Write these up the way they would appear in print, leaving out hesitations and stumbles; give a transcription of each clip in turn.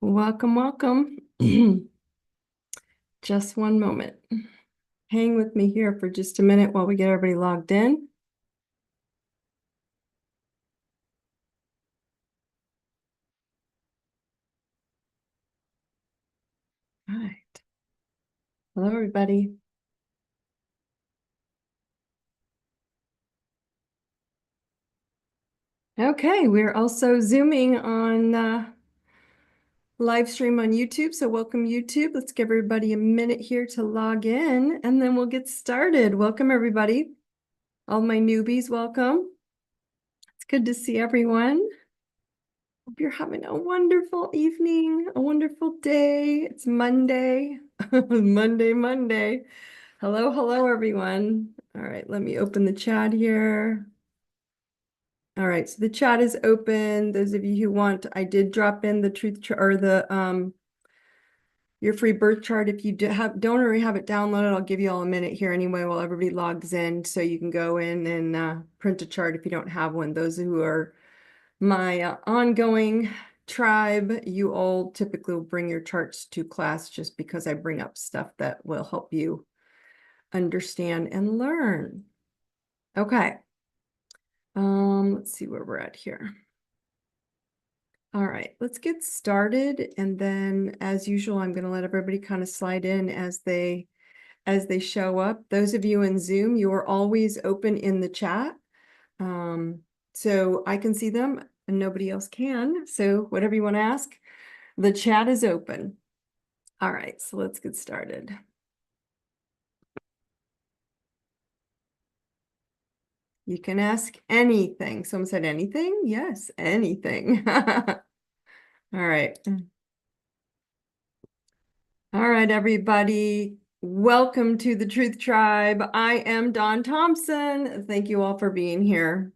Welcome, welcome. Just one moment. Hang with me here for just a minute while we get everybody logged in. All right. Hello, everybody. Okay, we're also Zooming on live stream on YouTube. So welcome, YouTube. Let's give everybody a minute here to log in, and then we'll get started. Welcome, everybody. All my newbies, welcome. It's good to see everyone. Hope you're having a wonderful evening, a wonderful day. It's Monday. Monday. Hello, everyone. All right, let me open the chat here. All right, so the chat is open. Those of you who want, I did drop in the your free birth chart. If you don't already have it downloaded, I'll give you all a minute here anyway while everybody logs in, so you can go in and print a chart if you don't have one. Those who are my ongoing tribe, you all typically will bring your charts to class just because I bring up stuff that will help you understand and learn. Okay. Let's see where we're at here. All right, let's get started. And then as usual, I'm going to let everybody kind of slide in as they show up. Those of you in Zoom, you are always open in the chat. So I can see them and nobody else can. So whatever you want to ask, the chat is open. All right, so let's get started. You can ask anything. Someone said anything? Yes, anything. All right. All right, everybody. Welcome to the Truth Tribe. I am Daune Thompson. Thank you all for being here.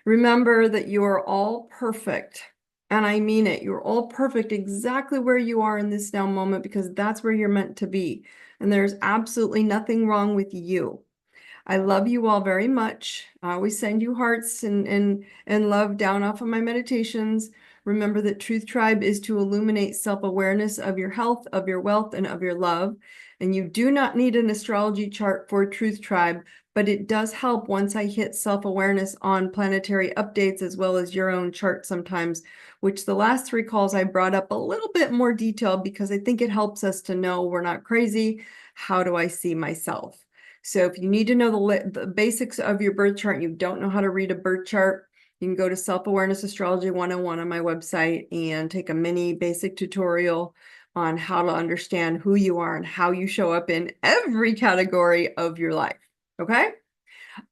Remember that you are all perfect. And I mean it. You're all perfect exactly where you are in this now moment, because that's where you're meant to be. And there's absolutely nothing wrong with you. I love you all very much. I always send you hearts and love down off of my meditations. Remember that Truth Tribe is to illuminate self-awareness of your health, of your wealth, and of your love. And you do not need an astrology chart for Truth Tribe, but it does help once I hit self-awareness on planetary updates as well as your own chart sometimes, which the last 3 calls I brought up a little bit more detail because I think it helps us to know we're not crazy. How do I see myself? So if you need to know the basics of your birth chart, and you don't know how to read a birth chart, you can go to Self-Awareness Astrology 101 on my website and take a mini basic tutorial on how to understand who you are and how you show up in every category of your life. Okay?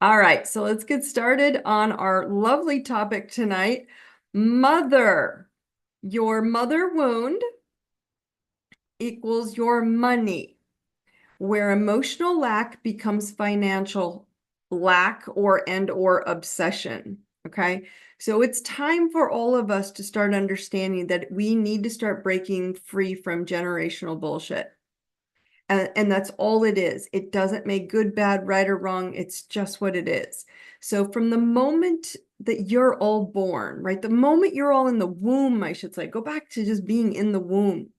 All right, so let's get started on our lovely topic tonight. Mother. Your mother wound equals your money, where emotional lack becomes financial lack or obsession. Okay, so it's time for all of us to start understanding that we need to start breaking free from generational bullshit. And that's all it is. It doesn't make good, bad, right, or wrong. It's just what it is. So from the moment that you're all born, right, the moment you're all in the womb, I should say, go back to just being in the womb,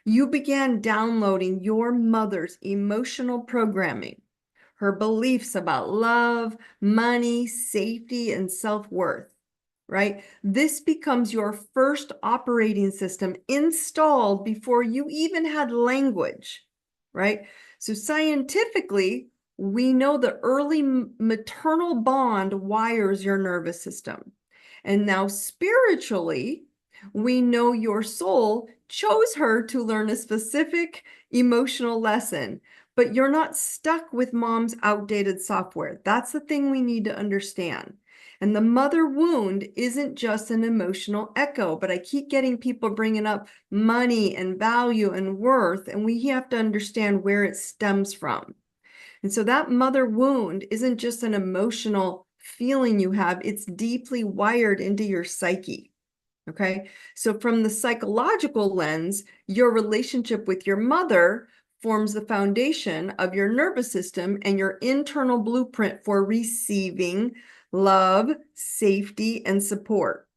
you began downloading your mother's emotional programming, her beliefs about love, money, safety, and self-worth, right? This becomes your first operating system installed before you even had language, right? So scientifically, we know the early maternal bond wires your nervous system. And now spiritually, we know your soul chose her to learn a specific emotional lesson, but you're not stuck with mom's outdated software. That's the thing we need to understand. And the mother wound isn't just an emotional echo, but I keep getting people bringing up money and value and worth, and we have to understand where it stems from. And so that mother wound isn't just an emotional feeling you have, it's deeply wired into your psyche. Okay, so from the psychological lens, your relationship with your mother forms the foundation of your nervous system and your internal blueprint for receiving love, safety, and support.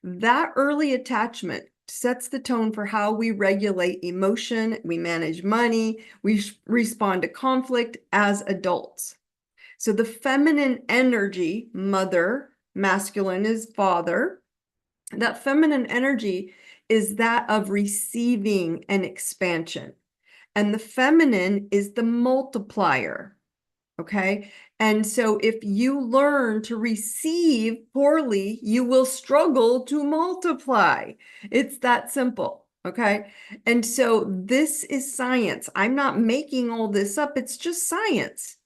That early attachment sets the tone for how we regulate emotion, we manage money, we respond to conflict as adults. So the feminine energy, mother, masculine is father, that feminine energy is that of receiving and expansion. And the feminine is the multiplier. Okay. And so if you learn to receive poorly, you will struggle to multiply. It's that simple. Okay. And so this is science. I'm not making all this up. It's just science.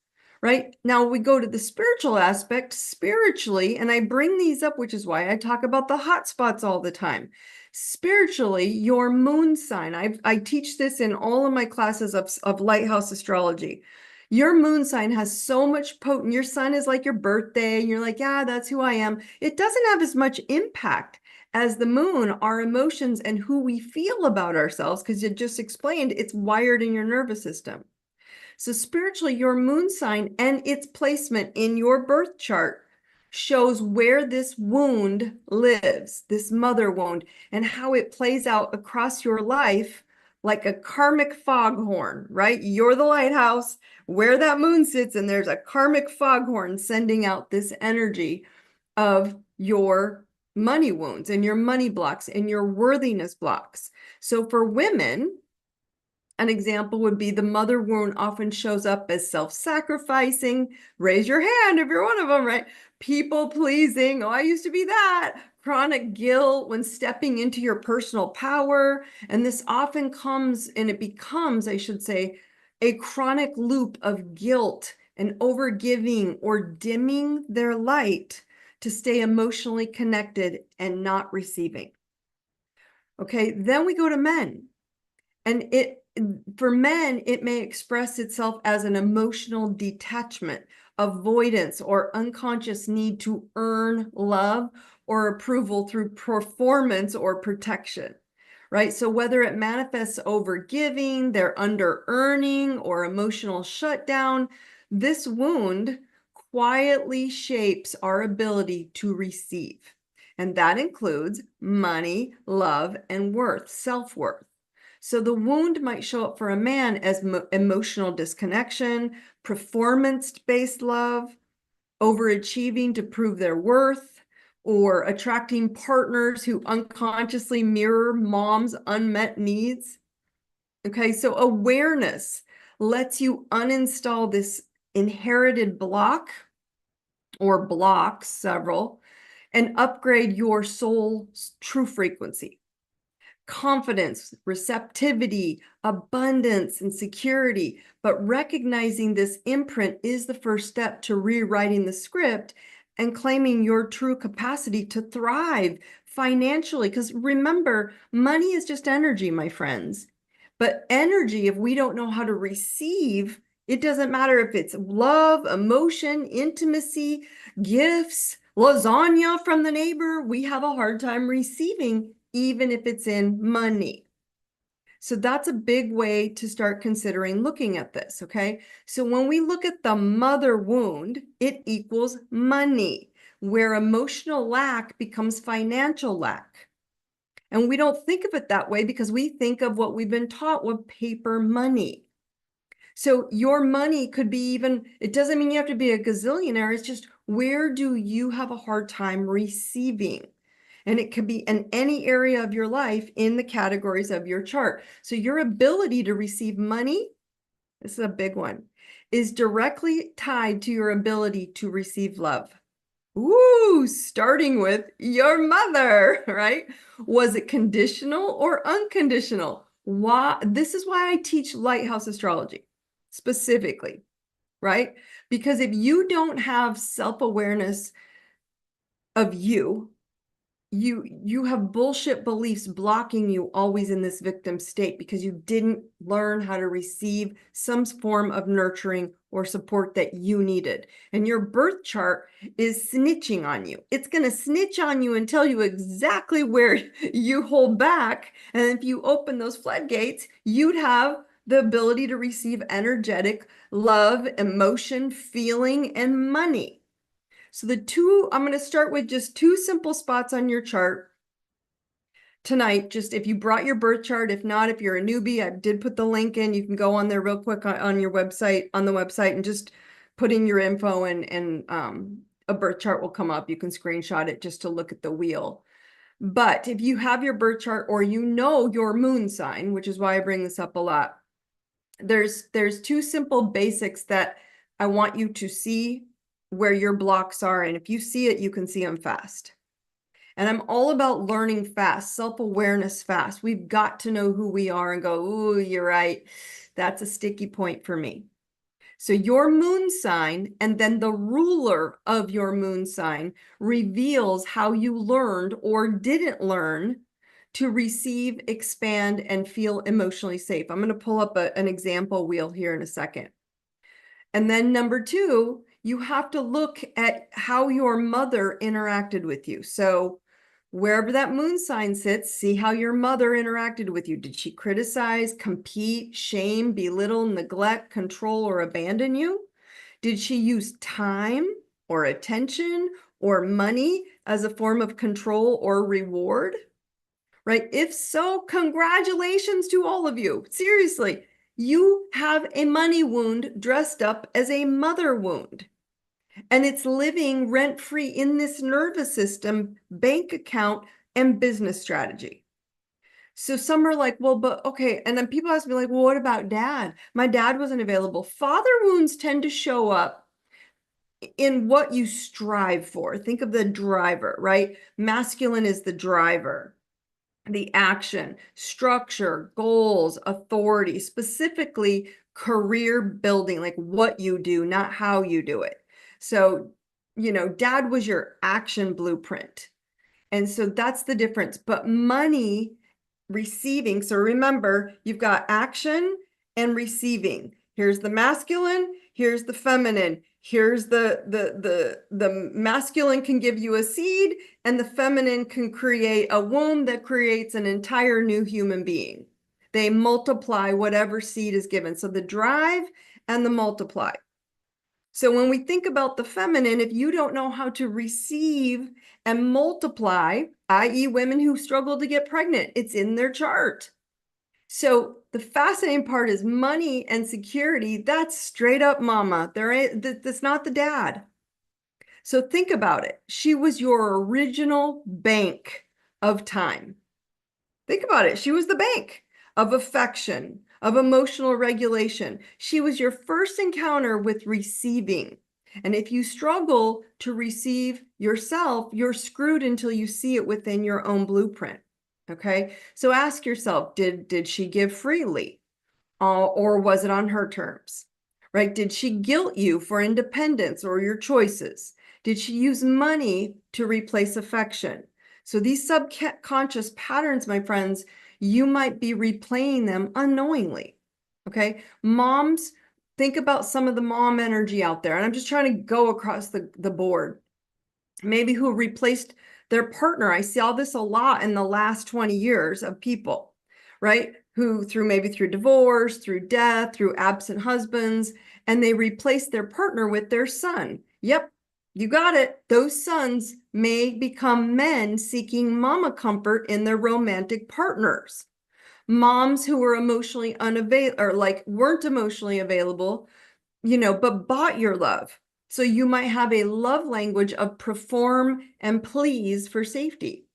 Right now, we go to the spiritual aspect spiritually, and I bring these up, which is why I talk about the hot spots all the time. Spiritually, your moon sign, I teach this in all of my classes of Lighthouse Astrology. Your moon sign has so much potent. Your sun is like your birthday, and you're like, yeah, that's who I am. It doesn't have as much impact as the moon, our emotions and who we feel about ourselves, because you just explained it's wired in your nervous system. So spiritually, your moon sign and its placement in your birth chart shows where this wound lives, this mother wound, and how it plays out across your life like a karmic foghorn, right? You're the lighthouse where that moon sits, and there's a karmic foghorn sending out this energy of your money wounds and your money blocks and your worthiness blocks. So for women, an example would be the mother wound often shows up as self-sacrificing. Raise your hand if you're one of them, right? People pleasing. Oh, I used to be that. Chronic guilt when stepping into your personal power. And this often comes, and it becomes, I should say, a chronic loop of guilt and overgiving or dimming their light to stay emotionally connected and not receiving. Okay, then we go to men. And for men, it may express itself as an emotional detachment, avoidance, or unconscious need to earn love or approval through performance or protection, right? So whether it manifests over giving, they're under earning, or emotional shutdown, this wound quietly shapes our ability to receive. And that includes money, love, and worth, self-worth. So the wound might show up for a man as emotional disconnection, performance-based love, overachieving to prove their worth, or attracting partners who unconsciously mirror mom's unmet needs. Okay, so awareness lets you uninstall this inherited block or blocks, several, and upgrade your soul's true frequency. Confidence, receptivity, abundance, and security. But recognizing this imprint is the first step to rewriting the script and claiming your true capacity to thrive financially. Because remember, money is just energy, my friends. But energy, if we don't know how to receive, it doesn't matter if it's love, emotion, intimacy, gifts, lasagna from the neighbor, we have a hard time receiving, even if it's in money. So that's a big way to start considering looking at this, okay? So when we look at the mother wound, it equals money, where emotional lack becomes financial lack. And we don't think of it that way because we think of what we've been taught with paper money. So your money could be even, it doesn't mean you have to be a gazillionaire. It's just, where do you have a hard time receiving? And it could be in any area of your life in the categories of your chart. So your ability to receive money, this is a big one, is directly tied to your ability to receive love. Ooh, starting with your mother, right? Was it conditional or unconditional? Why? This is why I teach Lighthouse Astrology specifically, right? Because if you don't have self-awareness of you have bullshit beliefs blocking you always in this victim state because you didn't learn how to receive some form of nurturing or support that you needed. And your birth chart is snitching on you. It's going to snitch on you and tell you exactly where you hold back. And if you open those floodgates, you'd have the ability to receive energetic love, emotion, feeling, and money. So I'm going to start with just two simple spots on your chart tonight, just if you brought your birth chart, if not, if you're a newbie, I did put the link in. You can go on there real quick on your website, on the website, and just put in your info, and a birth chart will come up. You can screenshot it just to look at the wheel. But if you have your birth chart, or you know your moon sign, which is why I bring this up a lot, there's two simple basics that I want you to see where your blocks are. And if you see it, you can see them fast. And I'm all about learning fast, self-awareness fast. We've got to know who we are and go, ooh, you're right. That's a sticky point for me. So your moon sign, and then the ruler of your moon sign, reveals how you learned or didn't learn to receive, expand, and feel emotionally safe. I'm going to pull up an example wheel here in a second. And then number two, you have to look at how your mother interacted with you. So wherever that moon sign sits, see how your mother interacted with you. Did she criticize, compete, shame, belittle, neglect, control, or abandon you? Did she use time or attention or money as a form of control or reward? Right? If so, congratulations to all of you. Seriously, you have a money wound dressed up as a mother wound. And it's living rent-free in this nervous system, bank account, and business strategy. So some are like, well, but okay. And then people ask me like, well, what about dad? My dad wasn't available. Father wounds tend to show up in what you strive for. Think of the driver, right? Masculine is the driver. The action, structure, goals, authority, specifically career building, like what you do, not how you do it. So, dad was your action blueprint. And so that's the difference. But money, receiving. So remember, you've got action and receiving. Here's the masculine, here's the feminine. Here's the masculine can give you a seed, and the feminine can create a womb that creates an entire new human being. They multiply whatever seed is given. So the drive and the multiply. So when we think about the feminine, if you don't know how to receive and multiply, i.e. women who struggle to get pregnant, it's in their chart. So the fascinating part is money and security. That's straight up mama. That's not the dad. So think about it. She was your original bank of time. Think about it. She was the bank of affection, of emotional regulation. She was your first encounter with receiving. And if you struggle to receive yourself, you're screwed until you see it within your own blueprint. Okay, so ask yourself, did she give freely, or was it on her terms? Right? Did she guilt you for independence or your choices? Did she use money to replace affection? So these subconscious patterns, my friends, you might be replaying them unknowingly. Okay, moms, think about some of the mom energy out there, and I'm just trying to go across the board. Maybe who replaced their partner. I saw this a lot in the last 20 years of people, right? Who maybe through divorce, through death, through absent husbands, and they replaced their partner with their son. Yep, you got it. Those sons may become men seeking mama comfort in their romantic partners. Moms who were emotionally unavailable, or like weren't emotionally available, but bought your love. So you might have a love language of perform and please for safety,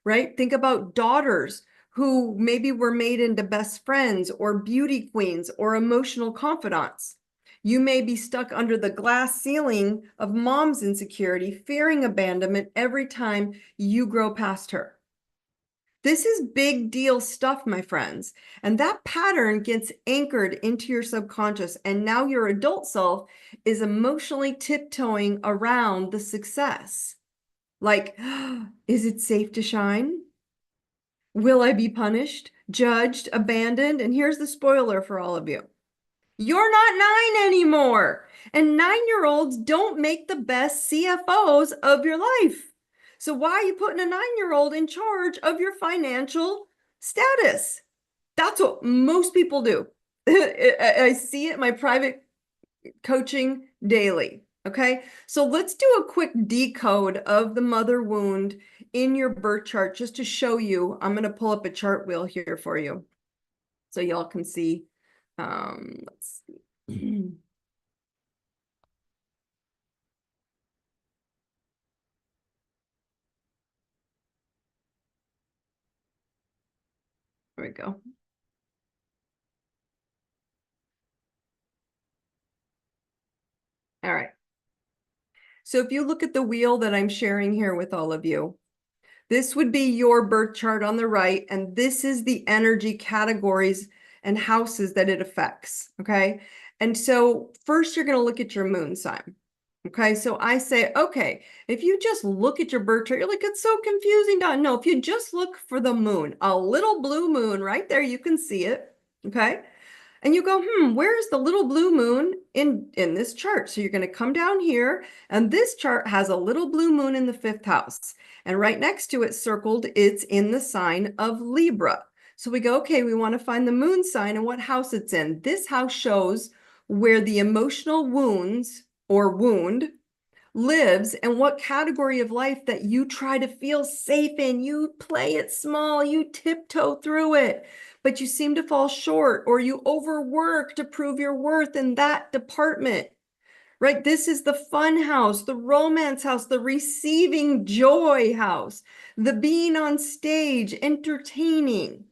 right? Think about daughters who maybe were made into best friends or beauty queens or emotional confidants. You may be stuck under the glass ceiling of mom's insecurity, fearing abandonment every time you grow past her. This is big deal stuff, my friends. And that pattern gets anchored into your subconscious. And now your adult self is emotionally tiptoeing around the success. Like, is it safe to shine? Will I be punished, judged, abandoned? And here's the spoiler for all of you. You're not 9 anymore. And 9-year-olds don't make the best CFOs of your life. So why are you putting a 9-year-old in charge of your financial status? That's what most people do. I see it in my private coaching daily. Okay, so let's do a quick decode of the mother wound in your birth chart just to show you. I'm going to pull up a chart wheel here for you so y'all can see. Let's see. There we go. All right. So if you look at the wheel that I'm sharing here with all of you, this would be your birth chart on the right, and this is the energy categories and houses that it affects, okay? And so first you're going to look at your moon sign. Okay, so I say, okay, if you just look at your birth chart, you're like, it's so confusing, Dawn. No, if you just look for the moon, a little blue moon right there, you can see it, okay? And you go, where's the little blue moon in this chart? So you're going to come down here, and this chart has a little blue moon in the 5th house. And right next to it circled, it's in the sign of Libra. So we go, okay, we want to find the moon sign and what house it's in. This house shows where the emotional wounds or wound lives and what category of life that you try to feel safe in. You play it small, you tiptoe through it, but you seem to fall short, or you overwork to prove your worth in that department, right? This is the fun house, the romance house, the receiving joy house, the being on stage, entertaining.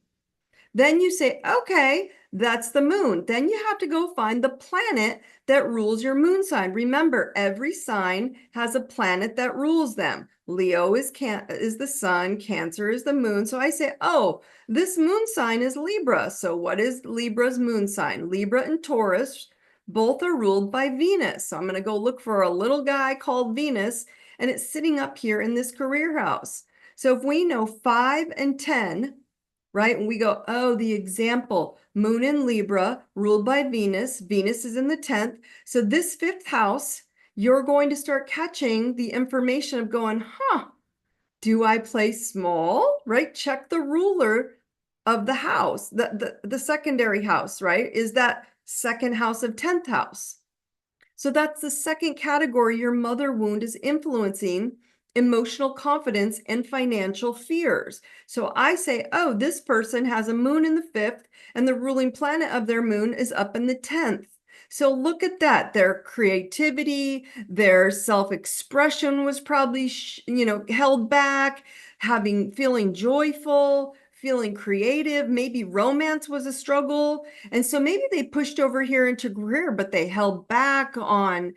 Then you say, okay, that's the moon. Then you have to go find the planet that rules your moon sign. Remember, every sign has a planet that rules them. Leo is the sun, Cancer is the moon. So I say, oh, this moon sign is Libra. So what is Libra's moon sign? Libra and Taurus both are ruled by Venus. So I'm going to go look for a little guy called Venus, and it's sitting up here in this career house. So if we know 5 and 10, right? And we go, oh, the example, moon in Libra, ruled by Venus. Venus is in the 10th. So this 5th house, you're going to start catching the information of going, do I play small, right? Check the ruler of the house, the secondary house, right? Is that second house of 10th house. So that's the second category your mother wound is influencing: emotional confidence and financial fears. So I say, oh, this person has a moon in the 5th and the ruling planet of their moon is up in the 10th. So look at that. Their creativity, their self-expression was probably, held back, feeling joyful, feeling creative. Maybe romance was a struggle. And so maybe they pushed over here into career, but they held back on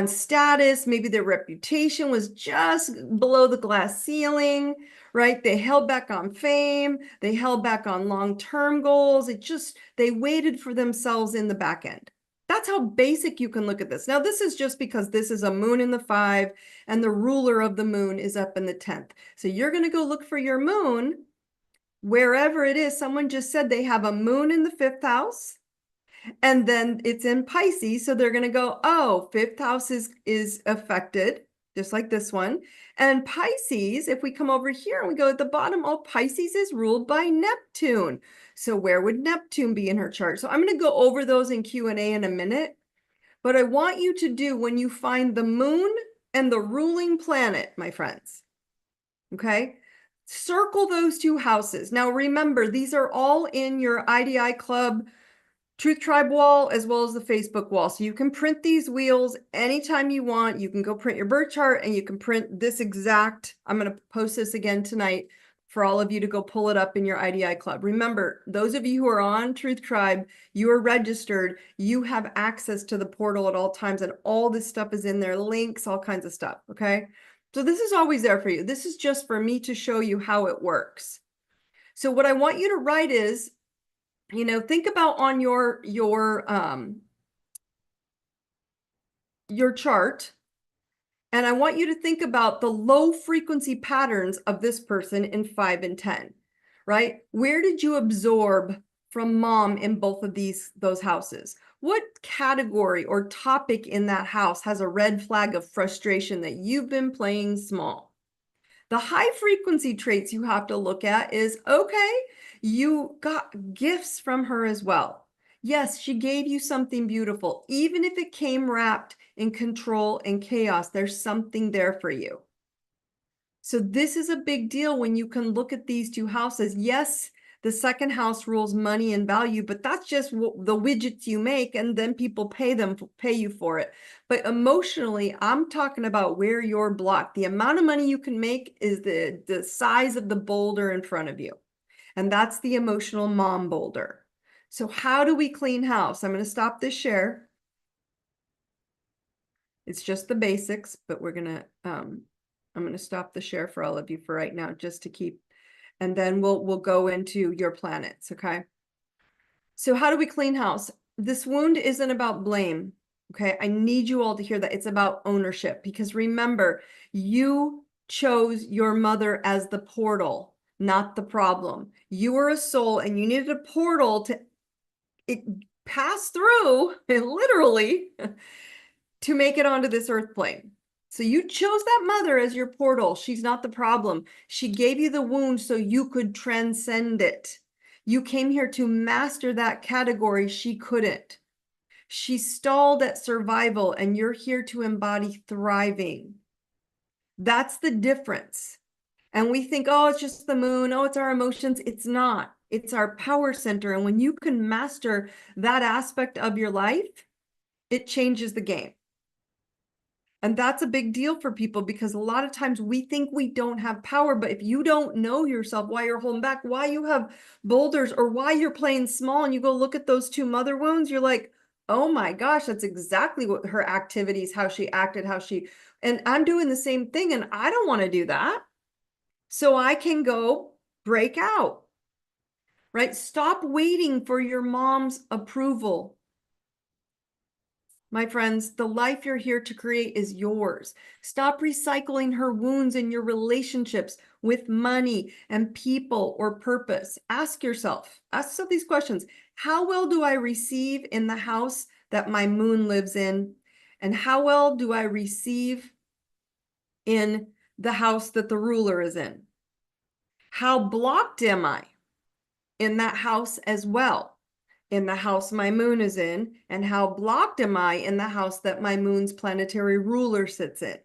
status. Maybe their reputation was just below the glass ceiling, right? They held back on fame. They held back on long-term goals. They waited for themselves in the back end. That's how basic you can look at this. Now, this is just because this is a moon in the 5 and the ruler of the moon is up in the 10th. So you're going to go look for your moon wherever it is. Someone just said they have a moon in the 5th house, and then it's in Pisces. So they're going to go, oh, 5th house is affected, just like this one. And Pisces, if we come over here and we go at the bottom, oh, Pisces is ruled by Neptune. So where would Neptune be in her chart? So I'm going to go over those in Q&A in a minute. But I want you to do, when you find the moon and the ruling planet, my friends, okay, circle those 2 houses. Now, remember, these are all in your IDI Club TruthTribe wall as well as the Facebook wall. So you can print these wheels anytime you want. You can go print your birth chart, and you can print this exact, I'm going to post this again tonight for all of you to go pull it up in your IDI Club. Remember, those of you who are on TruthTribe, you are registered, you have access to the portal at all times, and all this stuff is in there, links, all kinds of stuff, okay? So this is always there for you. This is just for me to show you how it works. So what I want you to write is, think about on your chart, and I want you to think about the low frequency patterns of this person in 5 and 10, right? Where did you absorb from mom in both of those houses? What category or topic in that house has a red flag of frustration that you've been playing small? The high frequency traits you have to look at is, okay, you got gifts from her as well. Yes, she gave you something beautiful. Even if it came wrapped in control and chaos, there's something there for you. So this is a big deal when you can look at these two houses. Yes, the second house rules money and value, but that's just the widgets you make, and then people pay you for it. But emotionally, I'm talking about where you're blocked. The amount of money you can make is the size of the boulder in front of you. And that's the emotional mom boulder. So how do we clean house? I'm going to stop this share. It's just the basics, but I'm going to stop the share for all of you for right now, just to keep, and then we'll go into your planets, okay? So how do we clean house? This wound isn't about blame, okay? I need you all to hear that. It's about ownership, because remember, you chose your mother as the portal, not the problem. You were a soul and you needed a portal to pass through, literally, to make it onto this earth plane. So you chose that mother as your portal. She's not the problem. She gave you the wound so you could transcend it. You came here to master that category. She couldn't. She stalled at survival, and you're here to embody thriving. That's the difference. And we think, oh, it's just the moon. Oh, it's our emotions. It's not. It's our power center. And when you can master that aspect of your life, it changes the game. And that's a big deal for people, because a lot of times we think we don't have power, but if you don't know yourself, why you're holding back, why you have boulders, or why you're playing small, and you go look at those two mother wounds, you're like, oh my gosh, that's exactly what her activities, how she acted, and I'm doing the same thing, and I don't want to do that. So I can go break out, right? Stop waiting for your mom's approval. My friends, the life you're here to create is yours. Stop recycling her wounds in your relationships with money and people or purpose. Ask yourself these questions. How well do I receive in the house that my moon lives in? And how well do I receive in the house that the ruler is in? How blocked am I in that house as well? In the house my moon is in, and how blocked am I in the house that my moon's planetary ruler sits in?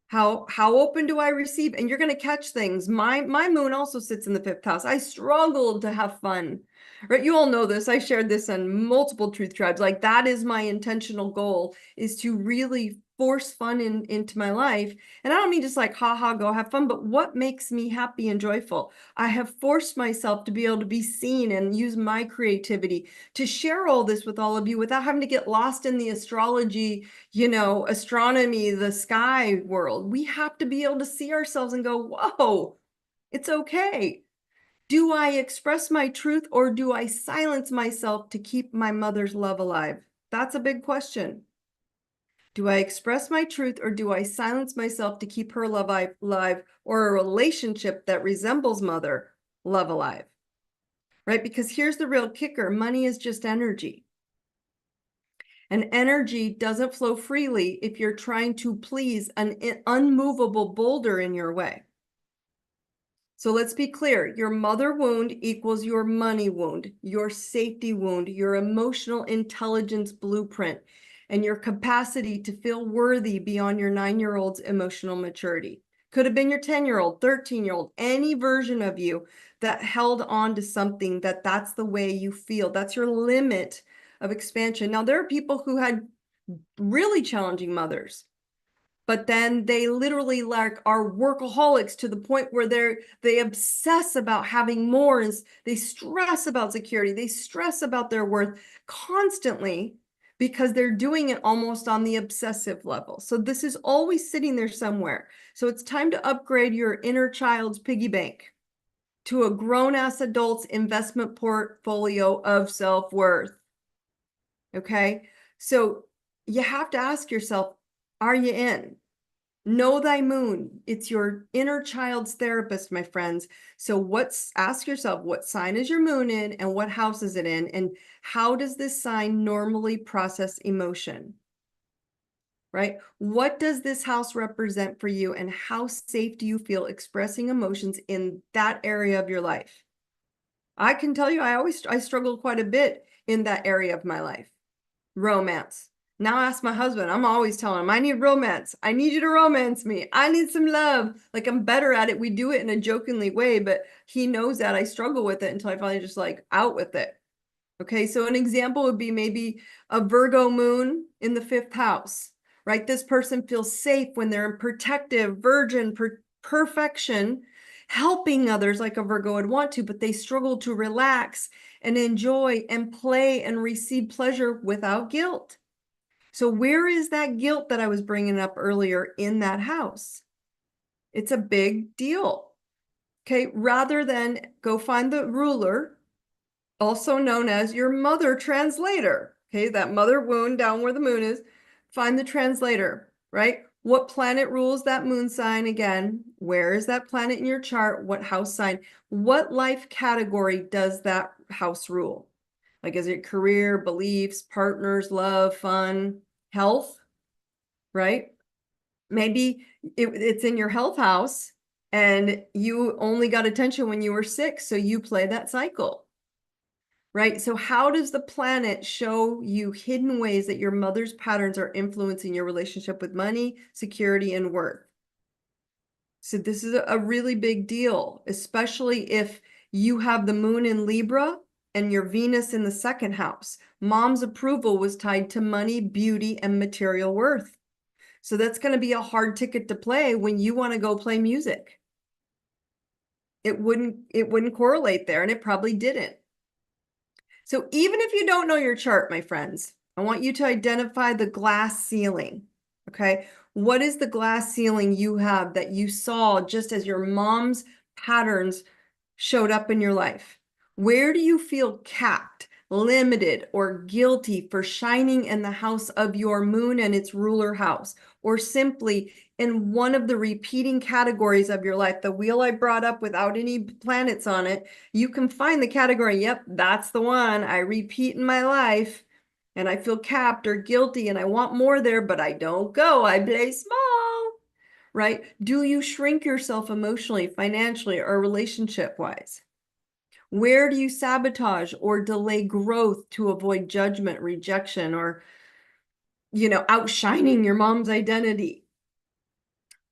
How open do I receive? And you're going to catch things. My moon also sits in the 5th house. I struggled to have fun, right? You all know this. I shared this on multiple truth tribes. Like, that is my intentional goal, is to really force fun into my life. And I don't mean just like, haha, go have fun, but what makes me happy and joyful? I have forced myself to be able to be seen and use my creativity to share all this with all of you without having to get lost in the astrology, astronomy, the sky world. We have to be able to see ourselves and go, whoa, it's okay. Do I express my truth, or do I silence myself to keep my mother's love alive? That's a big question. Do I express my truth, or do I silence myself to keep her love alive, or a relationship that resembles mother love alive? Right? Because here's the real kicker. Money is just energy. And energy doesn't flow freely if you're trying to please an unmovable boulder in your way. So let's be clear. Your mother wound equals your money wound, your safety wound, your emotional intelligence blueprint, and your capacity to feel worthy beyond your 9-year-old's emotional maturity. Could have been your 10-year-old, 13-year-old, any version of you that held on to something that's the way you feel. That's your limit of expansion. Now, there are people who had really challenging mothers, but then they literally are workaholics to the point where they obsess about having more, and they stress about security. They stress about their worth constantly, because they're doing it almost on the obsessive level. So this is always sitting there somewhere. So it's time to upgrade your inner child's piggy bank to a grown-ass adult's investment portfolio of self-worth. Okay? So you have to ask yourself, are you in? Know thy moon. It's your inner child's therapist, my friends. So ask yourself, what sign is your moon in, and what house is it in? And how does this sign normally process emotion? Right? What does this house represent for you, and how safe do you feel expressing emotions in that area of your life? I can tell you, I struggled quite a bit in that area of my life. Romance. Now ask my husband. I'm always telling him, I need romance. I need you to romance me. I need some love. Like, I'm better at it. We do it in a jokingly way, but he knows that I struggle with it until I finally just like out with it. Okay, so an example would be maybe a Virgo moon in the 5th house, right? This person feels safe when they're in protective, virgin, perfection, helping others like a Virgo would want to, but they struggle to relax and enjoy and play and receive pleasure without guilt. So where is that guilt that I was bringing up earlier in that house? It's a big deal. Okay, rather than go find the ruler, also known as your mother translator. Okay, that mother wound down where the moon is, find the translator, right? What planet rules that moon sign again? Where is that planet in your chart? What house sign? What life category does that house rule? Like, is it career, beliefs, partners, love, fun, health, right? Maybe it's in your health house and you only got attention when you were sick, so you play that cycle. Right? So how does the planet show you hidden ways that your mother's patterns are influencing your relationship with money, security, and worth? So this is a really big deal, especially if you have the moon in Libra and your Venus in the 2nd house. Mom's approval was tied to money, beauty, and material worth. So that's going to be a hard ticket to play when you want to go play music. It wouldn't correlate there, and it probably didn't. So even if you don't know your chart, my friends, I want you to identify the glass ceiling, okay? What is the glass ceiling you have that you saw just as your mom's patterns showed up in your life? Where do you feel capped, limited, or guilty for shining in the house of your moon and its ruler house, or simply in one of the repeating categories of your life? The wheel I brought up without any planets on it, you can find the category. Yep, that's the one I repeat in my life, and I feel capped or guilty, and I want more there, but I don't go. I play small, right? Do you shrink yourself emotionally, financially, or relationship-wise? Where do you sabotage or delay growth to avoid judgment, rejection, or, outshining your mom's identity?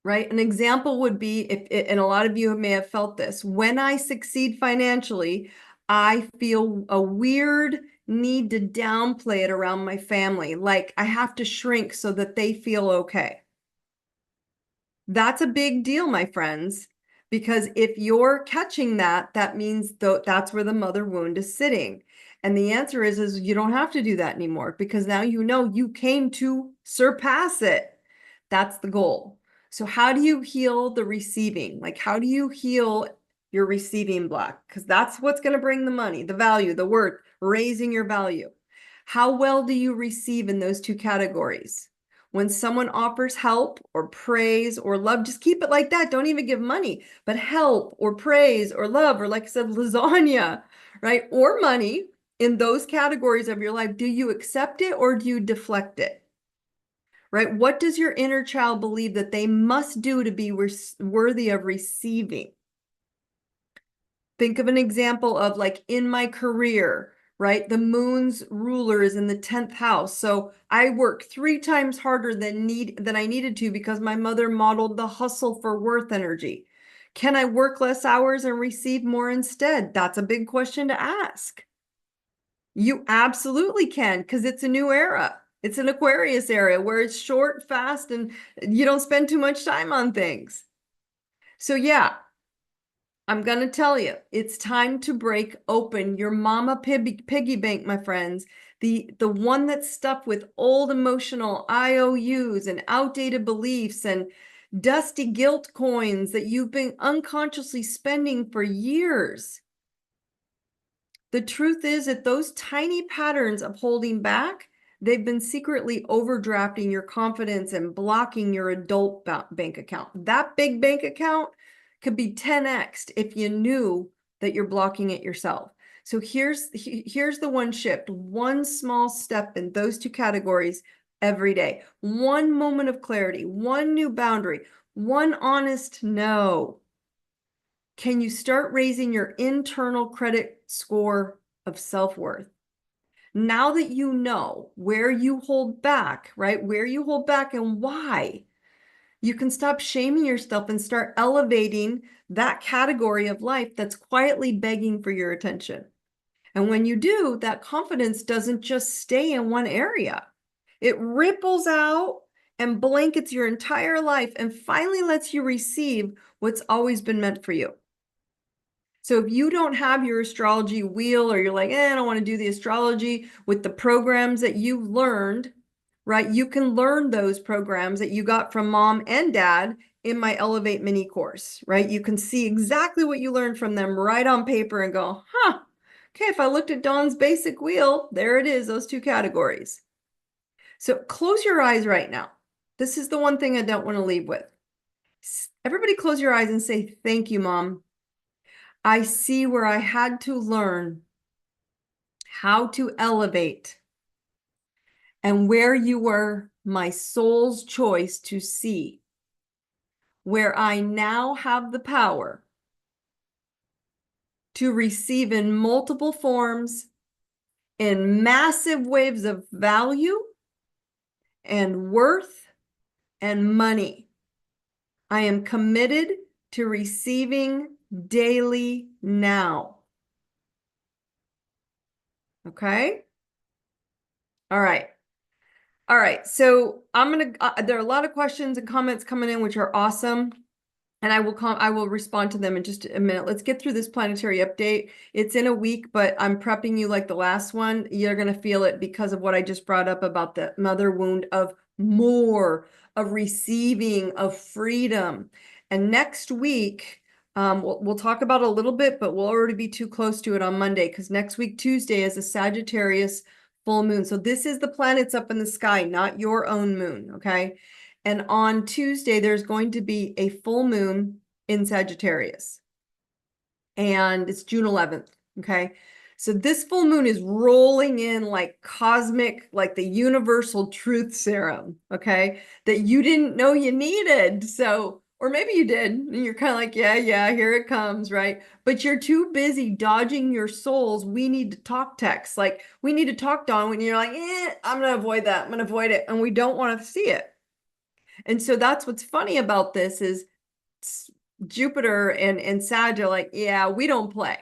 Right? An example would be, and a lot of you may have felt this, when I succeed financially, I feel a weird need to downplay it around my family. Like I have to shrink so that they feel okay. That's a big deal, my friends, because if you're catching that, that means that's where the mother wound is sitting. And the answer is you don't have to do that anymore, because now you know you came to surpass it. That's the goal. So how do you heal the receiving? Like, how do you heal your receiving block? Because that's what's going to bring the money, the value, the worth, raising your value. How well do you receive in those 2 categories? When someone offers help or praise or love, just keep it like that. Don't even give money, but help or praise or love, or like I said, lasagna, right? Or money in those categories of your life. Do you accept it or do you deflect it? Right? What does your inner child believe that they must do to be worthy of receiving? Think of an example of, like, in my career, right? The moon's ruler is in the 10th house. So I work 3 times harder than I needed to because my mother modeled the hustle for worth energy. Can I work less hours and receive more instead? That's a big question to ask. You absolutely can, because it's a new era. It's an Aquarius area where it's short, fast, and you don't spend too much time on things. So yeah, I'm going to tell you, it's time to break open your mama piggy bank, my friends. The one that's stuffed with old emotional IOUs and outdated beliefs and dusty guilt coins that you've been unconsciously spending for years. The truth is that those tiny patterns of holding back, they've been secretly overdrafting your confidence and blocking your adult bank account. That big bank account could be 10x if you knew that you're blocking it yourself. So here's the one shift, one small step in those 2 categories every day. One moment of clarity, one new boundary, one honest no. Can you start raising your internal credit score of self-worth? Now that you know where you hold back, right? Where you hold back and why, you can stop shaming yourself and start elevating that category of life that's quietly begging for your attention. And when you do, that confidence doesn't just stay in one area. It ripples out and blankets your entire life and finally lets you receive what's always been meant for you. So if you don't have your astrology wheel, or you're like, I don't want to do the astrology with the programs that you've learned, right? You can learn those programs that you got from mom and dad in my Elevate mini course, right? You can see exactly what you learned from them right on paper and go, okay, if I looked at Daune's basic wheel, there it is, those two categories. So close your eyes right now. This is the one thing I don't want to leave with. Everybody close your eyes and say, thank you, Mom. I see where I had to learn how to elevate and where you were my soul's choice to see, where I now have the power to receive in multiple forms, in massive waves of value and worth and money. I am committed to receiving daily now. Okay? All right. All right. So there are a lot of questions and comments coming in, which are awesome. And I will respond to them in just a minute. Let's get through this planetary update. It's in a week, but I'm prepping you like the last one. You're going to feel it because of what I just brought up about the mother wound of more, of receiving, of freedom. And next week, we'll talk about it a little bit, but we'll already be too close to it on Monday, because next week, Tuesday, is a Sagittarius full moon. So this is the planets up in the sky, not your own moon, okay? And on Tuesday, there's going to be a full moon in Sagittarius. And it's June 11th, okay? So this full moon is rolling in like cosmic, like the universal truth serum, okay? That you didn't know you needed. So, or maybe you did, and you're kind of like, yeah, here it comes, right? But you're too busy dodging your soul's we need to talk text. Like, we need to talk, Dawn, when you're like, I'm going to avoid that. I'm going to avoid it. And we don't want to see it. And so that's what's funny about this is Jupiter and Sag are like, yeah, we don't play.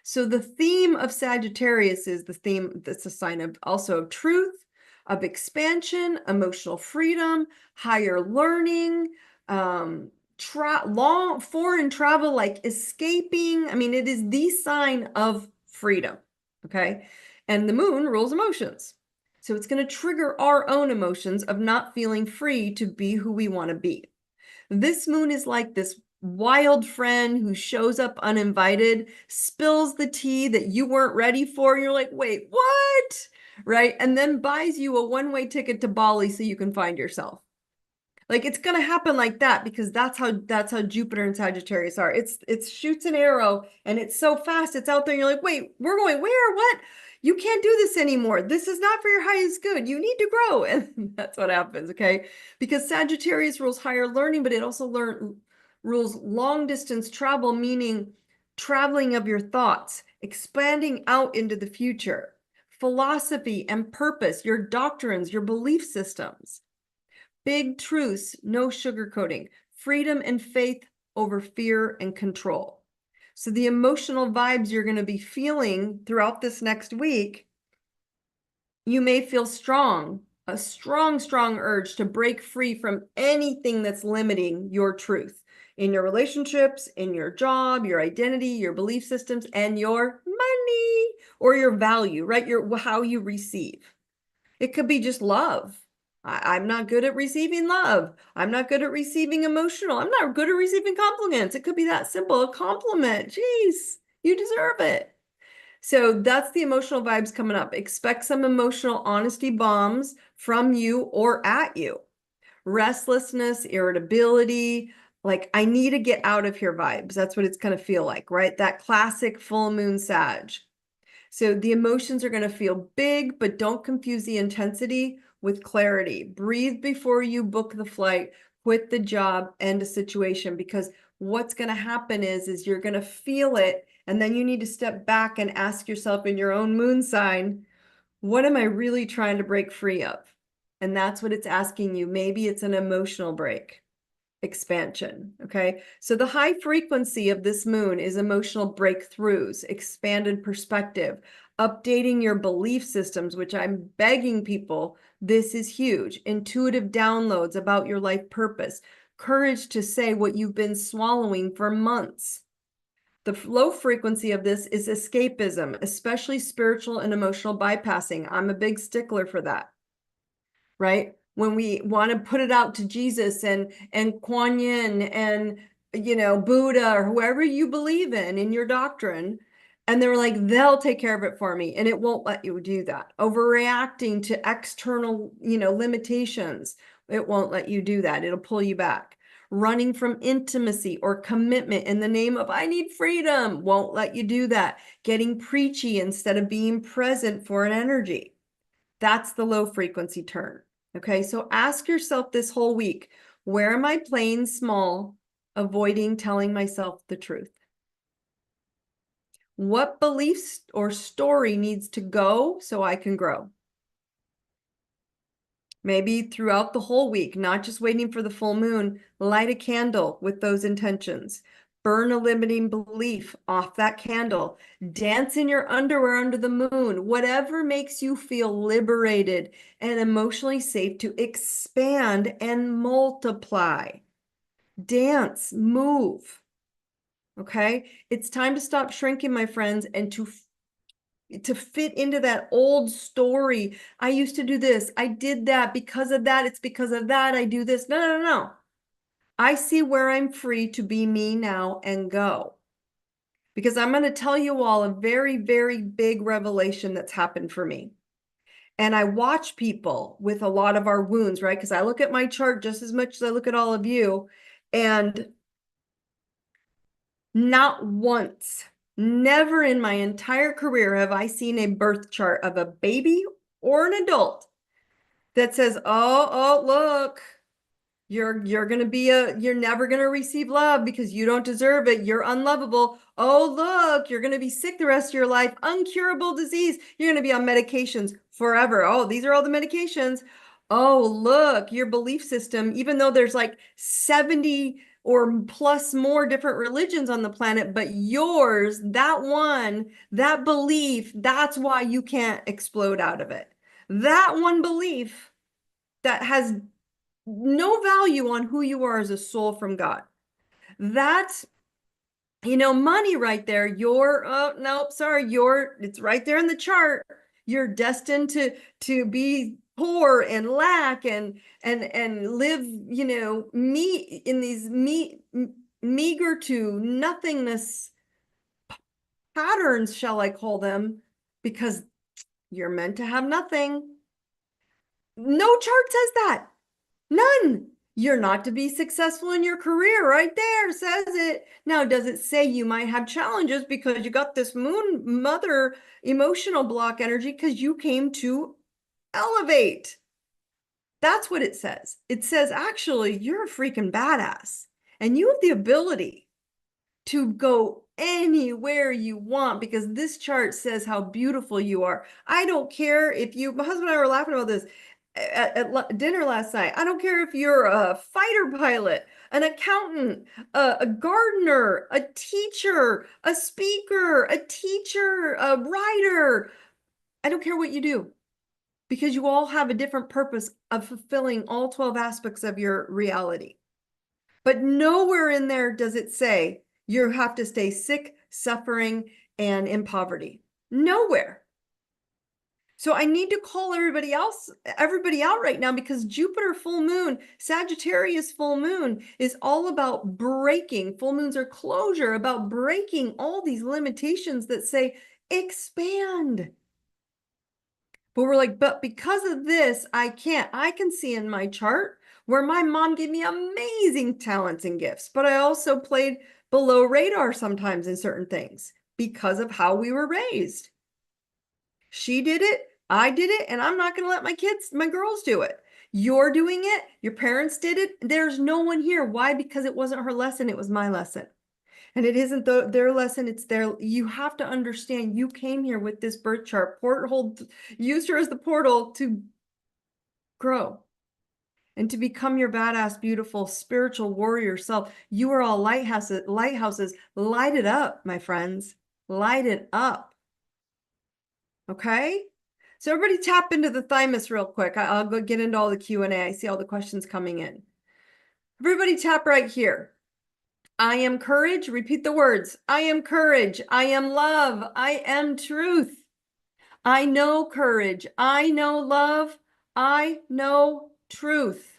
So the theme of Sagittarius is the theme that's a sign of also of truth, of expansion, emotional freedom, higher learning, long foreign travel, like escaping. I mean, it is the sign of freedom. Okay. And the moon rules emotions. So it's going to trigger our own emotions of not feeling free to be who we want to be. This moon is like this wild friend who shows up uninvited, spills the tea that you weren't ready for. And you're like, wait, what? Right? And then buys you a one-way ticket to Bali so you can find yourself. Like, it's going to happen like that, because that's how Jupiter and Sagittarius are. It's shoots an arrow and it's so fast. It's out there. And you're like, wait, we're going where? What? You can't do this anymore. This is not for your highest good. You need to grow. And that's what happens. Okay. Because Sagittarius rules higher learning, but it also rules long distance travel, meaning traveling of your thoughts, expanding out into the future, philosophy and purpose, your doctrines, your belief systems. Big truths, no sugarcoating, freedom and faith over fear and control. So the emotional vibes you're going to be feeling throughout this next week, you may feel a strong urge to break free from anything that's limiting your truth in your relationships, in your job, your identity, your belief systems, and your money or your value, right? How you receive. It could be just love. I'm not good at receiving love. I'm not good at receiving emotional. I'm not good at receiving compliments. It could be that simple. A compliment. Jeez, you deserve it. So that's the emotional vibes coming up. Expect some emotional honesty bombs from you or at you. Restlessness, irritability, like I need to get out of here vibes. That's what it's going to feel like, right? That classic full moon Sag. So the emotions are going to feel big, but don't confuse the intensity with clarity. Breathe before you book the flight, quit the job, end a situation, because what's going to happen is you're going to feel it. And then you need to step back and ask yourself in your own moon sign, what am I really trying to break free of? And that's what it's asking you. Maybe it's an emotional break, expansion. Okay. So the high frequency of this moon is emotional breakthroughs, expanded perspective, updating your belief systems, which I'm begging people, this is huge. Intuitive downloads about your life purpose, courage to say what you've been swallowing for months. The low frequency of this is escapism, especially spiritual and emotional bypassing. I'm a big stickler for that, right? When we want to put it out to Jesus and Kuan Yin and, Buddha or whoever you believe in your doctrine, and they're like, they'll take care of it for me, and it won't let you do that. Overreacting to external, limitations, it won't let you do that. It'll pull you back. Running from intimacy or commitment in the name of I need freedom won't let you do that. Getting preachy instead of being present for an energy. That's the low frequency turn. Okay, so ask yourself this whole week, where am I playing small, avoiding telling myself the truth? What beliefs or story needs to go so I can grow? Maybe throughout the whole week, not just waiting for the full moon, light a candle with those intentions. Burn a limiting belief off that candle. Dance in your underwear under the moon. Whatever makes you feel liberated and emotionally safe to expand and multiply. Dance, move. Okay? It's time to stop shrinking, my friends, and to fit into that old story. I used to do this. I did that because of that. It's because of that. I do this. No, no, no, no. I see where I'm free to be me now and go. Because I'm going to tell you all a very, very big revelation that's happened for me. And I watch people with a lot of our wounds, right? Because I look at my chart just as much as I look at all of you. And not once, never in my entire career have I seen a birth chart of a baby or an adult that says, oh, look, you're going to be you're never going to receive love because you don't deserve it. You're unlovable. Oh, look, you're going to be sick the rest of your life. Uncurable disease. You're going to be on medications forever. Oh, these are all the medications. Oh, look, your belief system, even though there's like 70 or plus more different religions on the planet, but yours, that one, that belief, that's why you can't explode out of it. That one belief that has no value on who you are as a soul from God. That's, money right there. Oh, no, sorry, it's right there in the chart. You're destined to be poor and lack and live, in these meager to nothingness patterns, shall I call them, because you're meant to have nothing. No chart says that. None. You're not to be successful in your career. Right there says it. Now, does it say you might have challenges because you got this moon mother emotional block energy because you came to elevate? That's what it says. It says, actually, you're a freaking badass and you have the ability to go anywhere you want because this chart says how beautiful you are. I don't care if my husband and I were laughing about this at dinner last night. I don't care if you're a fighter pilot, an accountant, a gardener, a teacher, a speaker, a teacher, a writer. I don't care what you do because you all have a different purpose of fulfilling all 12 aspects of your reality. But nowhere in there does it say you have to stay sick, suffering, and in poverty. Nowhere. So I need to call everybody out right now because Jupiter full moon, Sagittarius full moon is all about breaking. Full moons are closure, about breaking all these limitations that say expand. But we're like, but because of this, I can't. I can see in my chart where my mom gave me amazing talents and gifts, but I also played below radar sometimes in certain things because of how we were raised. She did it, I did it, and I'm not going to let my girls do it. You're doing it. Your parents did it. There's no one here. Why? Because it wasn't her lesson. It was my lesson. And it isn't their lesson. It's their, you have to understand you came here with this birth chart. Used her as the portal to grow and to become your badass, beautiful, spiritual warrior self. You are all lighthouses. Light it up, my friends. Light it up. Okay? So everybody tap into the thymus real quick. I'll go get into all the Q&A. I see all the questions coming in. Everybody tap right here. I am courage. Repeat the words. I am courage. I am love. I am truth. I know courage. I know love. I know truth.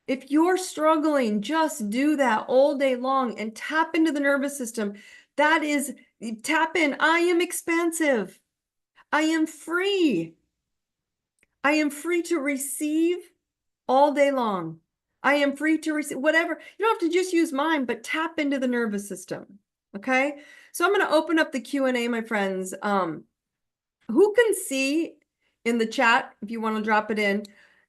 If you're struggling, just do that all day long and tap into the nervous system. That is, tap in. I am expansive. I am free. I am free to receive all day long. I am free to receive whatever. You don't have to just use mine, but tap into the nervous system. Okay. So I'm going to open up the Q&A, my friends. Who can see in the chat, if you want to drop it in,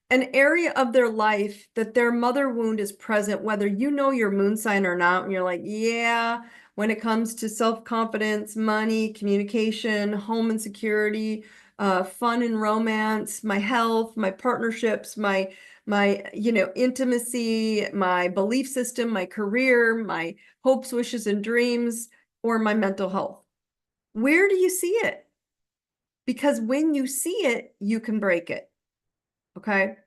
an area of their life that their mother wound is present, whether you know your moon sign or not, and you're like, yeah, when it comes to self-confidence, money, communication, home and security, fun and romance, my health, my partnerships, my intimacy, my belief system, my career, my hopes, wishes, and dreams, or my mental health. Where do you see it? Because when you see it, you can break it. Okay.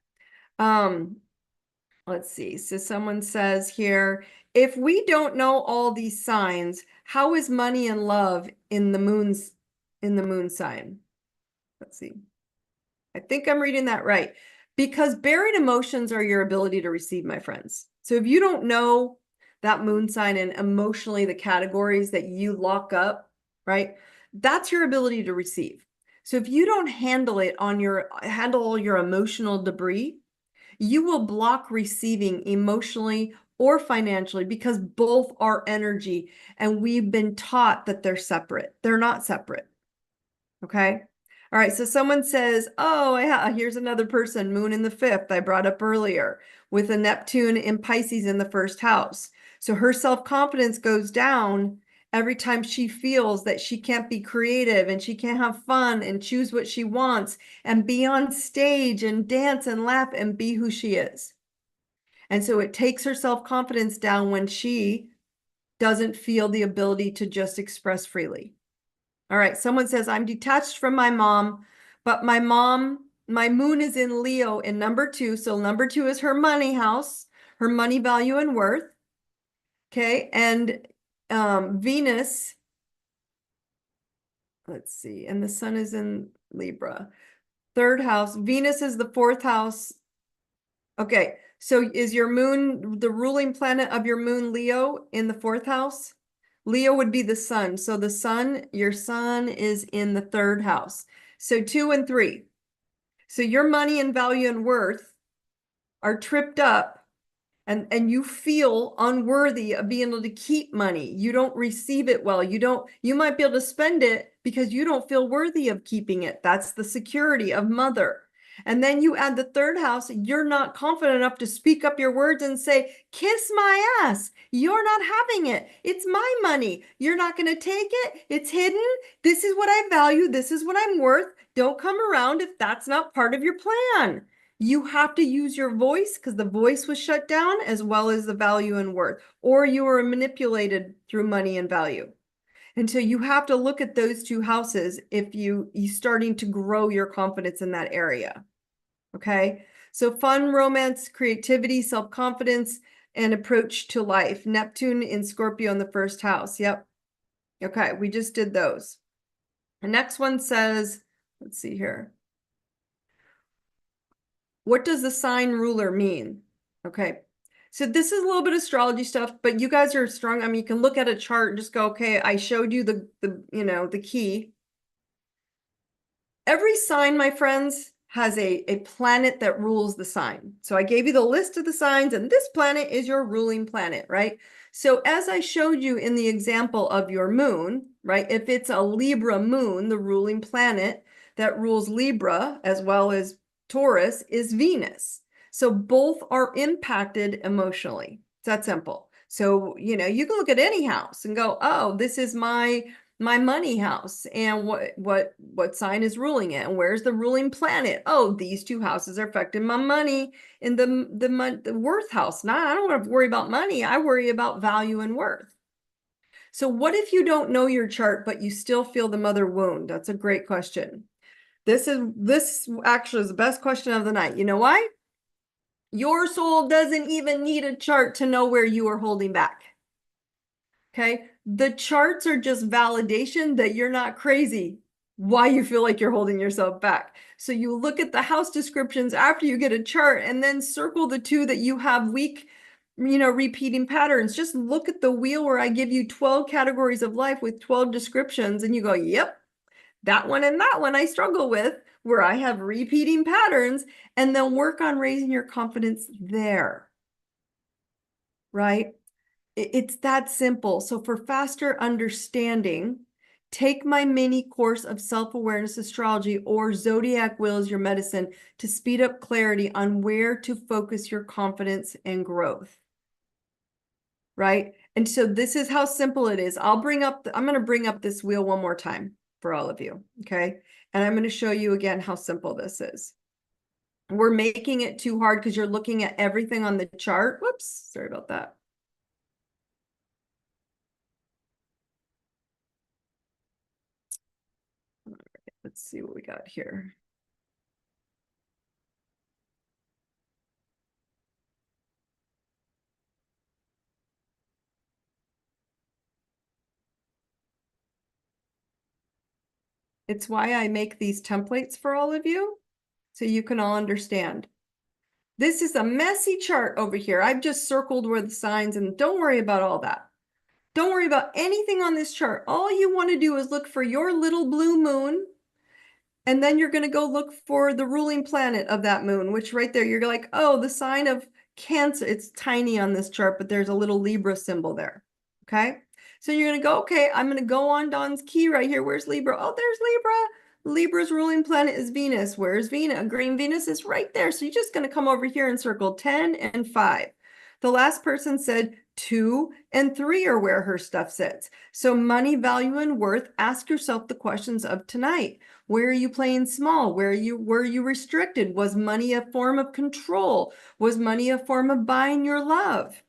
Let's see. So someone says here, if we don't know all these signs, how is money and love in the moon sign? Let's see. I think I'm reading that right. Because buried emotions are your ability to receive, my friends. So if you don't know that moon sign and emotionally the categories that you lock up, right? That's your ability to receive. So if you don't handle all your emotional debris, you will block receiving emotionally or financially because both are energy. And we've been taught that they're separate. They're not separate. Okay. All right. So someone says, oh, here's another person, moon in the 5th, I brought up earlier, with a Neptune in Pisces in the 1st house. So her self-confidence goes down every time she feels that she can't be creative and she can't have fun and choose what she wants and be on stage and dance and laugh and be who she is. And so it takes her self-confidence down when she doesn't feel the ability to just express freely. All right, someone says, I'm detached from my mom, but my moon is in Leo in number 2. So number 2 is her money house, her money value and worth. Okay, and Venus, let's see, and the sun is in Libra. 3rd house, Venus is the 4th house. Okay, so is your moon, the ruling planet of your moon, Leo, in the 4th house? Leo would be the sun. So the sun, your sun is in the 3rd house. So 2 and 3. So your money and value and worth are tripped up and you feel unworthy of being able to keep money. You don't receive it well. You might be able to spend it because you don't feel worthy of keeping it. That's the security of mother. And then you add the 3rd house, you're not confident enough to speak up your words and say, kiss my ass. You're not having it. It's my money. You're not going to take it. It's hidden. This is what I value. This is what I'm worth. Don't come around if that's not part of your plan. You have to use your voice because the voice was shut down as well as the value and worth, or you were manipulated through money and value. And so you have to look at those 2 houses if you're starting to grow your confidence in that area. Okay. So fun, romance, creativity, self-confidence, and approach to life. Neptune in Scorpio in the 1st house. Yep. Okay. We just did those. The next one says, let's see here. What does the sign ruler mean? Okay. So this is a little bit of astrology stuff, but you guys are strong. I mean, you can look at a chart and just go, okay, I showed you the key. Every sign, my friends, has a planet that rules the sign. So I gave you the list of the signs, and this planet is your ruling planet, right? So as I showed you in the example of your moon, right? If it's a Libra moon, the ruling planet that rules Libra, as well as Taurus is Venus. So both are impacted emotionally. It's that simple. So, you know, you can look at any house and go, oh, this is my money house, and what sign is ruling it, and where's the ruling planet? Oh, these two houses are affecting my money in the worth house. Nah, I don't want to worry about money. I worry about value and worth. So what if you don't know your chart, but you still feel the mother wound? That's a great question. This actually is the best question of the night. You know why? Your soul doesn't even need a chart to know where you are holding back. Okay. The charts are just validation that you're not crazy, why you feel like you're holding yourself back. So you look at the house descriptions after you get a chart and then circle the two that you have weak, you know, repeating patterns. Just look at the wheel where I give you 12 categories of life with 12 descriptions and you go, yep, that one and that one I struggle with, where I have repeating patterns, and then work on raising your confidence there, right? It's that simple. So for faster understanding, take my mini course of self-awareness astrology, or Zodiac Wheel is your medicine, to speed up clarity on where to focus your confidence and growth. Right? And so this is how simple it is. I'm going to bring up this wheel one more time for all of you. Okay. And I'm going to show you again how simple this is. We're making it too hard because you're looking at everything on the chart. Whoops. Sorry about that. All right, let's see what we got here. It's why I make these templates for all of you, so you can all understand. This is a messy chart over here. I've just circled where the signs, and don't worry about all that. Don't worry about anything on this chart. All you want to do is look for your little blue moon, and then you're going to go look for the ruling planet of that moon, which right there, you're like, oh, the sign of Cancer. It's tiny on this chart, but there's a little Libra symbol there. Okay. So you're going to go, okay, I'm going to go on Daune's key right here. Where's Libra? Oh, there's Libra. Libra's ruling planet is Venus. Where's Venus? Green Venus is right there. So you're just going to come over here and circle 10 and 5. The last person said 2 and 3 are where her stuff sits. So money, value, and worth. Ask yourself the questions of tonight. Where are you playing small? Were you restricted? Was money a form of control? Was money a form of buying your love?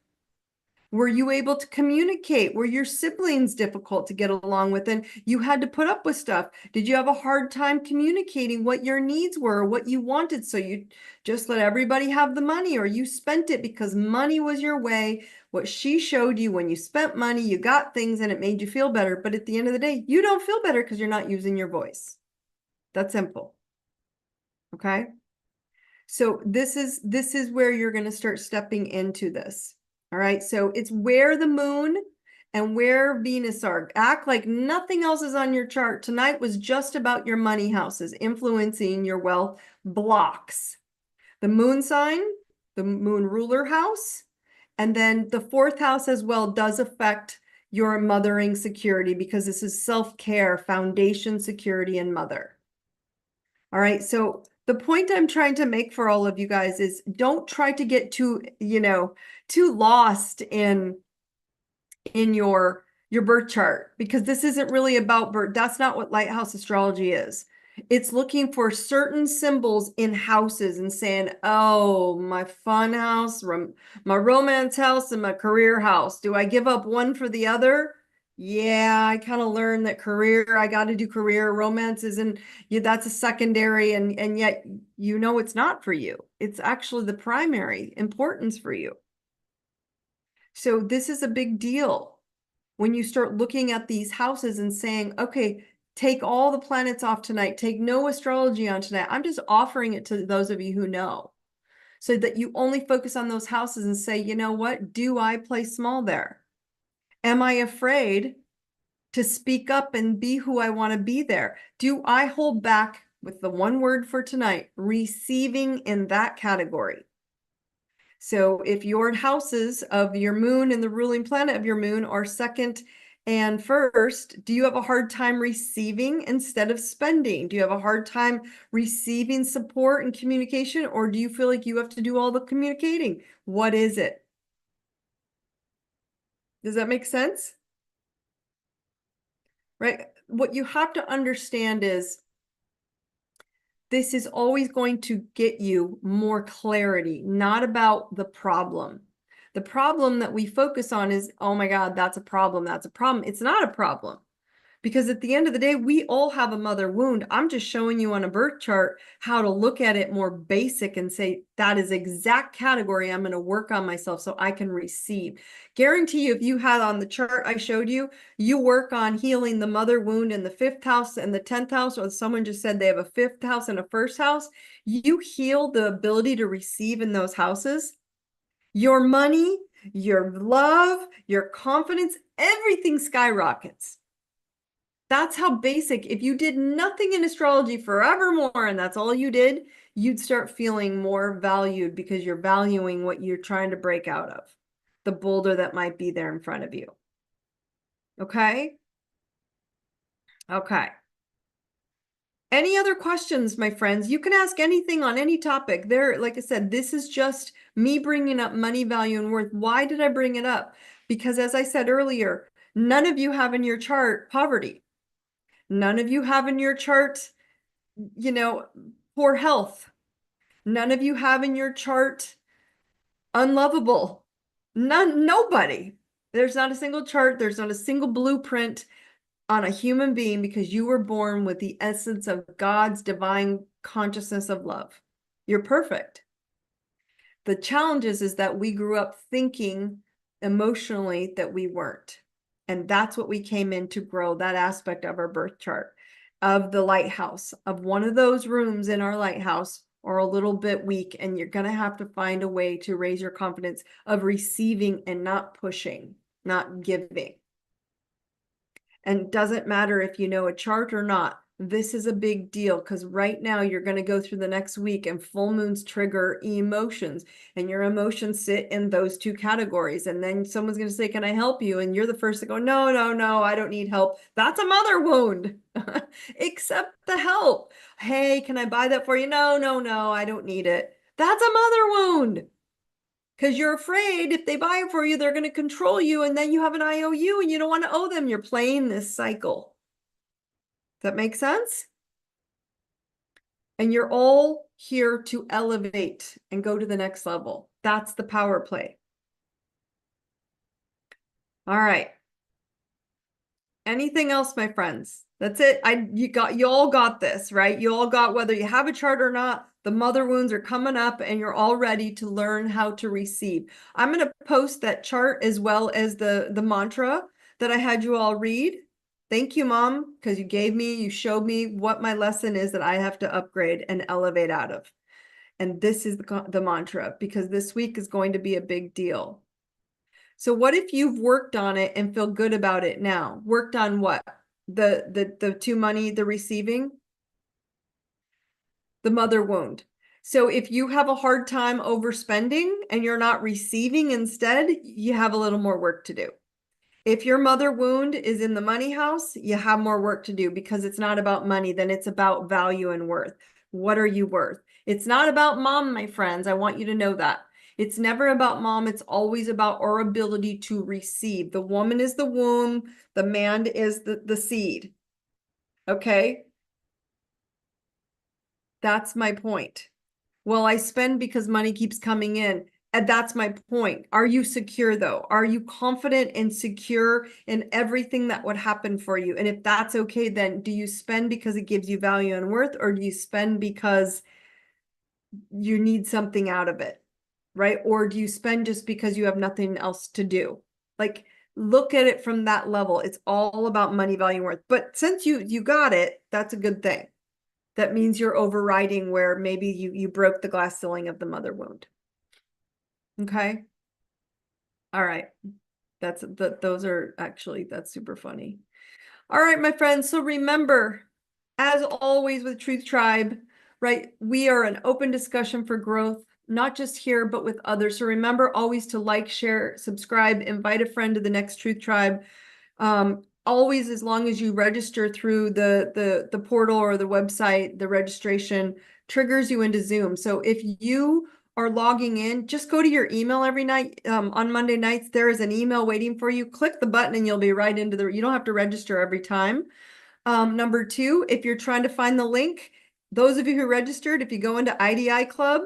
Were you able to communicate? Were your siblings difficult to get along with and you had to put up with stuff? Did you have a hard time communicating what your needs were or what you wanted? So you just let everybody have the money, or you spent it because money was your way. What she showed you, when you spent money, you got things and it made you feel better. But at the end of the day, you don't feel better because you're not using your voice. That's simple. Okay. So this is where you're going to start stepping into this. All right. So it's where the moon and where Venus are. Act like nothing else is on your chart. Tonight was just about your money houses influencing your wealth blocks. The moon sign, the moon ruler house, and then the 4th house as well does affect your mothering security, because this is self-care, foundation, security, and mother. All right. So the point I'm trying to make for all of you guys is, don't try to get too lost in your birth chart, because this isn't really about birth. That's not what lighthouse astrology is. It's looking for certain symbols in houses and saying, oh, my fun house, my romance house, and my career house. Do I give up one for the other? Yeah, I kind of learned that career, I got to do career. Romance isn't, that's a secondary, and yet it's not for you. It's actually the primary importance for you. So this is a big deal when you start looking at these houses and saying, okay, take all the planets off tonight. Take no astrology on tonight. I'm just offering it to those of you who know, so that you only focus on those houses and say, you know what? Do I play small there? Am I afraid to speak up and be who I want to be there? Do I hold back, with the one word for tonight, receiving, in that category? So if your houses of your moon and the ruling planet of your moon are 2nd And first, do you have a hard time receiving instead of spending? Do you have a hard time receiving support and communication, or do you feel like you have to do all the communicating? What is it? Does that make sense? Right? What you have to understand is this is always going to get you more clarity, not about the problem. The problem that we focus on is, oh my God, that's a problem. That's a problem. It's not a problem. Because at the end of the day, we all have a mother wound. I'm just showing you on a birth chart how to look at it more basic and say, that is exact category I'm going to work on myself so I can receive. Guarantee you, if you had on the chart I showed you, you work on healing the mother wound in the 5th house and the 10th house, or someone just said they have a 5th house and a 1st house, you heal the ability to receive in those houses. Your money, your love, your confidence, everything skyrockets. That's how basic. If you did nothing in astrology forevermore and that's all you did, you'd start feeling more valued because you're valuing what you're trying to break out of, the boulder that might be there in front of you. Okay? Okay. Any other questions, my friends? You can ask anything on any topic. There, like I said, this is just me bringing up money, value, and worth. Why did I bring it up? Because as I said earlier, none of you have in your chart poverty. None of you have in your chart, poor health. None of you have in your chart unlovable. Nobody. There's not a single chart. There's not a single blueprint on a human being because you were born with the essence of God's divine consciousness of love. You're perfect. The challenge is that we grew up thinking emotionally that we weren't. And that's what we came in to grow, that aspect of our birth chart, of the lighthouse, of one of those rooms in our lighthouse or a little bit weak. And you're going to have to find a way to raise your confidence of receiving and not pushing, not giving. And it doesn't matter if you know a chart or not. This is a big deal because right now you're going to go through the next week and full moons trigger emotions, and your emotions sit in those two categories. And then someone's going to say, can I help you? And you're the first to go, no, no, no, I don't need help. That's a mother wound. Accept the help. Hey, can I buy that for you? No, no, no, I don't need it. That's a mother wound. Because you're afraid if they buy it for you, they're going to control you, and then you have an IOU and you don't want to owe them. You're playing this cycle. Does that make sense? And you're all here to elevate and go to the next level. That's the power play. All right. Anything else, my friends? That's it. You all got this, right? You all got, whether you have a chart or not, the mother wounds are coming up and you're all ready to learn how to receive. I'm going to post that chart as well as the mantra that I had you all read. Thank you, Mom, because you showed me what my lesson is that I have to upgrade and elevate out of. And this is the mantra, because this week is going to be a big deal. So what if you've worked on it and feel good about it now? Worked on what? The two money, the receiving, the mother wound. So if you have a hard time overspending and you're not receiving instead, you have a little more work to do. If your mother wound is in the money house, you have more work to do because it's not about money, then it's about value and worth. What are you worth? It's not about mom, my friends. I want you to know that. It's never about mom. It's always about our ability to receive. The woman is the womb. The man is the seed. Okay? That's my point. Well, I spend because money keeps coming in. And that's my point. Are you secure though? Are you confident and secure in everything that would happen for you? And if that's okay, then do you spend because it gives you value and worth, or do you spend because you need something out of it, right? Or do you spend just because you have nothing else to do? Like, look at it from that level. It's all about money, value, and worth. But since you got it, that's a good thing. That means you're overriding where maybe you broke the glass ceiling of the mother wound. Okay. All right. That's super funny. All right, my friends. So remember, as always with Truth Tribe, right? We are an open discussion for growth, not just here, but with others. So remember always to like, share, subscribe, invite a friend to the next Truth Tribe. Always, as long as you register through the portal or the website, the registration triggers you into Zoom. So if you are logging in, just go to your email every night. On Monday nights, there is an email waiting for you. Click the button and you'll be right into you don't have to register every time. Number two, if you're trying to find the link, those of you who registered, if you go into IDI Club,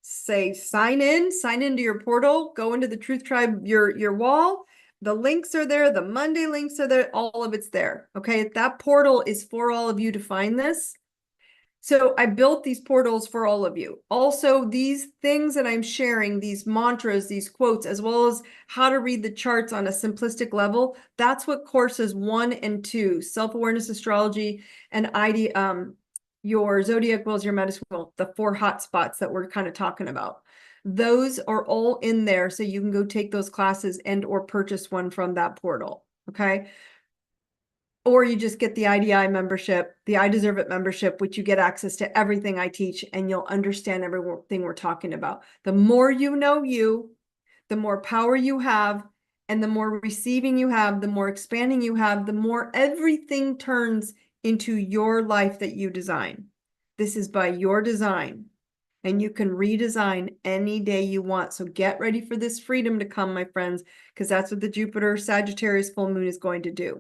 say sign into your portal, go into the TruthTribe, your wall. The links are there. The Monday links are there. All of it's there. Okay. That portal is for all of you to find this. So I built these portals for all of you. Also, these things that I'm sharing, these mantras, these quotes, as well as how to read the charts on a simplistic level, that's what courses 1 and 2, self-awareness astrology and ID, your zodiac wills, your metaphysical, the 4 hot spots that we're kind of talking about. Those are all in there, so you can go take those classes and or purchase one from that portal. Okay. Or you just get the IDI membership, the I Deserve It membership, which you get access to everything I teach and you'll understand everything we're talking about. The more you know you, the more power you have, and the more receiving you have, the more expanding you have, the more everything turns into your life that you design. This is by your design, and you can redesign any day you want. So get ready for this freedom to come, my friends, because that's what the Jupiter Sagittarius full moon is going to do.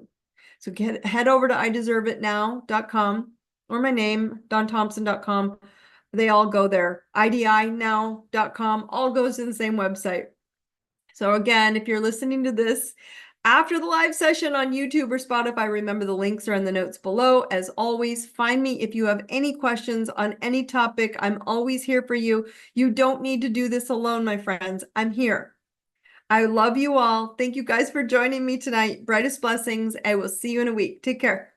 So head over to ideserveitnow.com or my name, DauneThompson.com. They all go there. IDInow.com all goes to the same website. So again, if you're listening to this after the live session on YouTube or Spotify, remember the links are in the notes below. As always, find me if you have any questions on any topic. I'm always here for you. You don't need to do this alone, my friends. I'm here. I love you all. Thank you guys for joining me tonight. Brightest blessings. I will see you in a week. Take care.